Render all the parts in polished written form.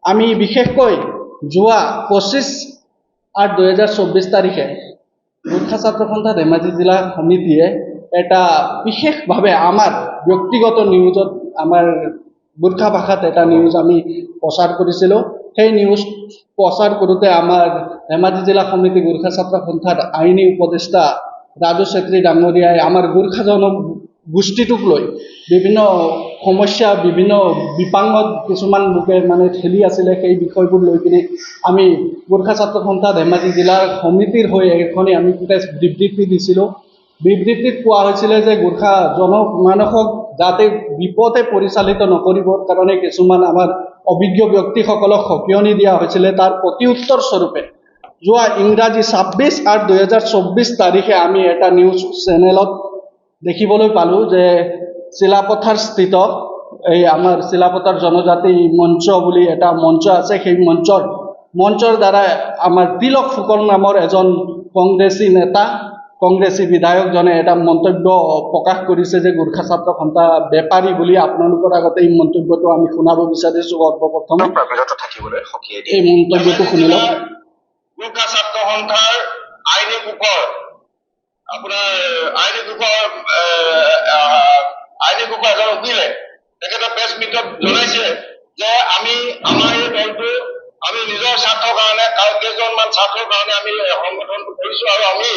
আমি বিশেষকৈ যোৱা 25/8/2024 তাৰিখে গোৰ্খা ছাত্ৰ সন্থা ধেমাজি জিলা সমিতিয়ে এটা বিশেষভাৱে আমাৰ ব্যক্তিগত নিউজত আমাৰ গোৰ্খা ভাষাত এটা নিউজ আমি প্ৰচাৰ কৰিছিলোঁ। সেই নিউজ প্ৰচাৰ কৰোঁতে আমাৰ ধেমাজি জিলা সমিতি গোৰ্খা ছাত্ৰ সন্থাৰ আইনী উপদেষ্টা ৰাজু চেত্ৰী ডাঙৰীয়াই আমাৰ গোৰ্খা জনগোষ্ঠীটোক লৈ বিভিন্ন সমস্যা বিভিন্ন বিপাঙত কিছুমান লোকে ঠেলি আছিলে। সেই বিষয়বোৰ লৈ পিনে আমি গোৰ্খা ছাত্ৰ সন্থা ধেমাজি জিলাৰ সমিতিৰ হৈ এখনি আমি প্ৰেছ বিবৃতি দিছিলোঁ। বিবৃতিত কোৱা হৈছিলে যে গোৰ্খা জনমানসক যাতে বিপথে পৰিচালিত নকৰিবৰ কাৰণে কিছুমান আমাৰ অভিজ্ঞ ব্যক্তিসকলক সকিয়নি দিয়া হৈছিলে। তাৰ প্ৰতি উত্তৰ স্বৰূপে যোৱা ইংৰাজী 26/8/2024 তাৰিখে আমি এটা নিউজ চেনেলত দেখিবলৈ পালোঁ যে চিলাপথাৰ স্থিত এই আমাৰ চিলাপথাৰ জনজাতি মঞ্চ বুলি এটা মঞ্চ আছে। সেই মঞ্চৰ দ্বাৰা আমাৰ তিলক ফুকন নামৰ এজন কংগ্ৰেছী নেতা কংগ্ৰেছী বিধায়কজনে এটা মন্তব্য প্ৰকাশ কৰিছে যে গোৰ্খা ছাত্ৰ সন্থা বেপাৰী বুলি। আপোনালোকৰ আগতে এই মন্তব্যটো আমি শুনাব বিচাৰিছোঁ। সৰ্বপ্ৰথমে এই মন্তব্যটো শুনি লওক। গোৰ্খা ছাত্ৰ সন্থাৰ আইনী কুকৰ এজন উকিলে তেখেতে প্ৰেছ মিটত জনাইছে যে আমাৰ এই দলটো আমি নিজৰ স্বাৰ্থৰ কাৰণে কেইজনমান স্বাৰ্থৰ কাৰণে আমি সংগঠনটো কৰিছোঁ আৰু আমি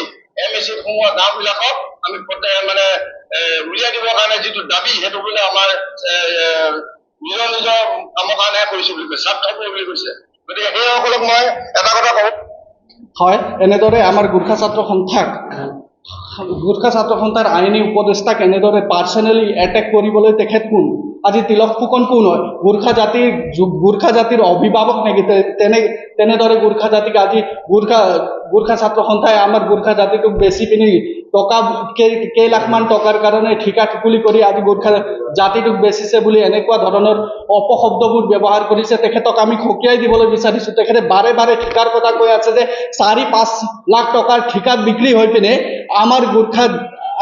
MEC সমূহৰ গাঁওবিলাকত আমি উলিয়াই দিবৰ কাৰণে যিটো দাবী সেইটো বোলে আমাৰ নিজৰ কামৰ কাৰণেহে কৰিছোঁ বুলি কৈছে, স্বাৰ্থপৰ বুলি কৈছে। গতিকে সেইসকলক মই এটা কথা কওঁ, হয়, এনেদৰে আমাৰ গোৰ্খা ছাত্ৰ সন্থাৰ আইনী উপদেষ্টাক এনেদৰে পাৰ্চনেলি এটেক কৰিবলৈ তেখেত কোন? আজি তিলক ফুকন কোন হয়? গোৰ্খা জাতিৰ অভিভাৱক নেকি? তেনেদৰে গোৰ্খা জাতিক আজি গোৰ্খা ছাত্ৰ সন্থাই আমাৰ গোৰ্খা জাতিটোক বেচি পিনি টকা কেইলাখমান টকাৰ কাৰণে ঠিকা টুকুলি কৰি আজি গোৰ্খা জাতিটোক বেচিছে বুলি এনেকুৱা ধৰণৰ অপশব্দবোৰ ব্যৱহাৰ কৰিছে। তেখেতক আমি সকীয়াই দিবলৈ বিচাৰিছোঁ। তেখেতে বাৰে বাৰে ঠিকাৰ কথা কৈ আছে যে 4-5 লাখ টকাৰ ঠিকাত বিক্ৰী হৈ পিনে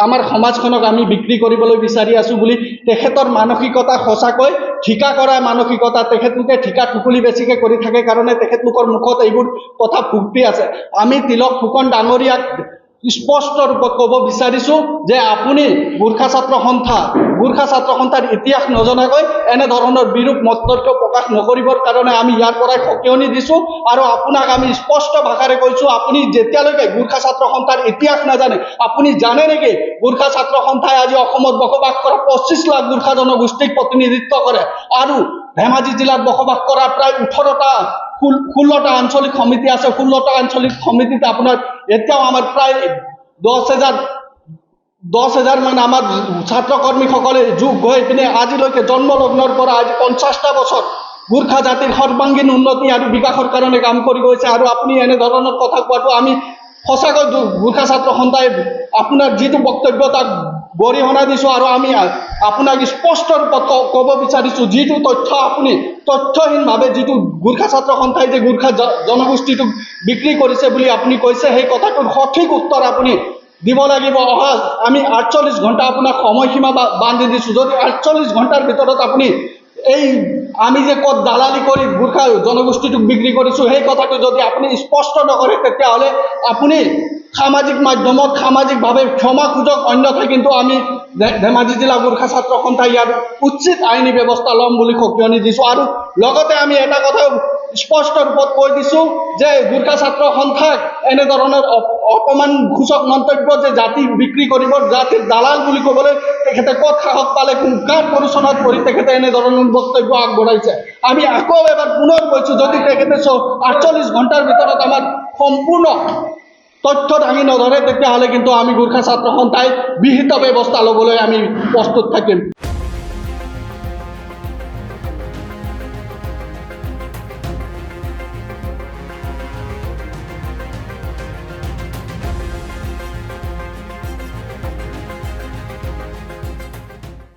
আমাৰ সমাজখনক আমি বিক্ৰী কৰিবলৈ বিচাৰি আছোঁ বুলি। তেখেতৰ মানসিকতা সঁচাকৈ ঠিকা কৰা মানসিকতা। তেখেতলোকে ঠিকা টুকুলি বেছিকৈ কৰি থাকে কাৰণে তেখেতলোকৰ মুখত এইবোৰ কথা ফুটি আছে। আমি তিলক ফুকন ডাঙৰীয়াক স্পষ্ট ৰূপত ক'ব বিচাৰিছোঁ যে আপুনি গোৰ্খা ছাত্ৰ সন্থাৰ ইতিহাস নজনাকৈ এনেধৰণৰ বিৰূপ মন্তব্য প্ৰকাশ নকৰিবৰ কাৰণে আমি ইয়াৰ পৰাই সকিয়নি দিছোঁ। আৰু আপোনাক আমি স্পষ্ট ভাষাৰে কৈছোঁ, আপুনি যেতিয়ালৈকে গোৰ্খা ছাত্ৰ সন্থাৰ ইতিহাস নাজানে, আপুনি জানে নেকি গোৰ্খা ছাত্ৰ সন্থাই আজি অসমত বসবাস কৰা 25 লাখ গোৰ্খা জনগোষ্ঠীক প্ৰতিনিধিত্ব কৰে আৰু ধেমাজি জিলাত বসবাস কৰা প্ৰায় 16টা আঞ্চলিক সমিতি আছে। 16টা আঞ্চলিক সমিতিত আপোনাৰ এতিয়াও আমাৰ প্ৰায় 10,000 মান আমাৰ ছাত্ৰ কৰ্মীসকলে যোগ হৈ পিনে আজিলৈকে জন্মলগ্নৰ পৰা আজি 50টা বছৰ গোৰ্খা জাতিৰ সৰ্বাংগীন উন্নতি আৰু বিকাশৰ কাৰণে কাম কৰি গৈছে। আৰু আপুনি এনেধৰণৰ কথা কোৱাটো আমি সঁচাকৈ গোৰ্খা ছাত্ৰ সন্থাই আপোনাৰ যিটো বক্তব্য তাক গৰিহণা দিছোঁ। আৰু আমি আপোনাক স্পষ্ট ৰূপত ক'ব বিচাৰিছোঁ, যিটো তথ্য আপুনি তথ্যহীনভাৱে যিটো গোৰ্খা ছাত্ৰ সন্থাই যে গোৰ্খা জনগোষ্ঠীটোক বিক্ৰী কৰিছে বুলি আপুনি কৈছে, সেই কথাটোৰ সঠিক উত্তৰ আপুনি দিব লাগিব। আমি 48 ঘণ্টা আপোনাক সময়সীমা বান্ধি দিছোঁ। যদি 48 ঘণ্টাৰ ভিতৰত আপুনি আমি যে ক'ত দালালি কৰি গোৰ্খা জনগোষ্ঠীটোক বিক্ৰী কৰিছোঁ সেই কথাটো যদি আপুনি স্পষ্ট নকৰে, তেতিয়াহ'লে আপুনি সামাজিক মাধ্যমত সামাজিকভাৱে ক্ষমা খোজক। অন্যথা কিন্তু আমি ধেমাজি জিলা গোৰ্খা ছাত্ৰ সন্থাই ইয়াৰ উচিত আইনী ব্যৱস্থা ল'ম বুলি সকিয়নি দিছোঁ। আৰু লগতে আমি এটা কথা স্পষ্ট ৰূপত কৈ দিছোঁ যে গোৰ্খা ছাত্ৰ সন্থাক এনেধৰণৰ অপমানসূচক মন্তব্য যে জাতি বিক্ৰী কৰিব, জাতিৰ দালাল বুলি ক'বলৈ তেখেতে ক'ত সাহস পালে, কাৰ পৰিচনত পৰি তেখেতে এনেধৰণৰ বক্তব্য আগবঢ়াইছে। আমি আকৌ এবাৰ পুনৰ কৈছোঁ, যদি তেখেতে 48 ঘণ্টাৰ ভিতৰত আমাৰ সম্পূৰ্ণ তথ্য দাঙি নধৰে, তেতিয়াহ'লে কিন্তু আমি গোৰ্খা ছাত্ৰ সন্থাই বিহিত ব্যৱস্থা ল'বলৈ আমি প্ৰস্তুত থাকিম।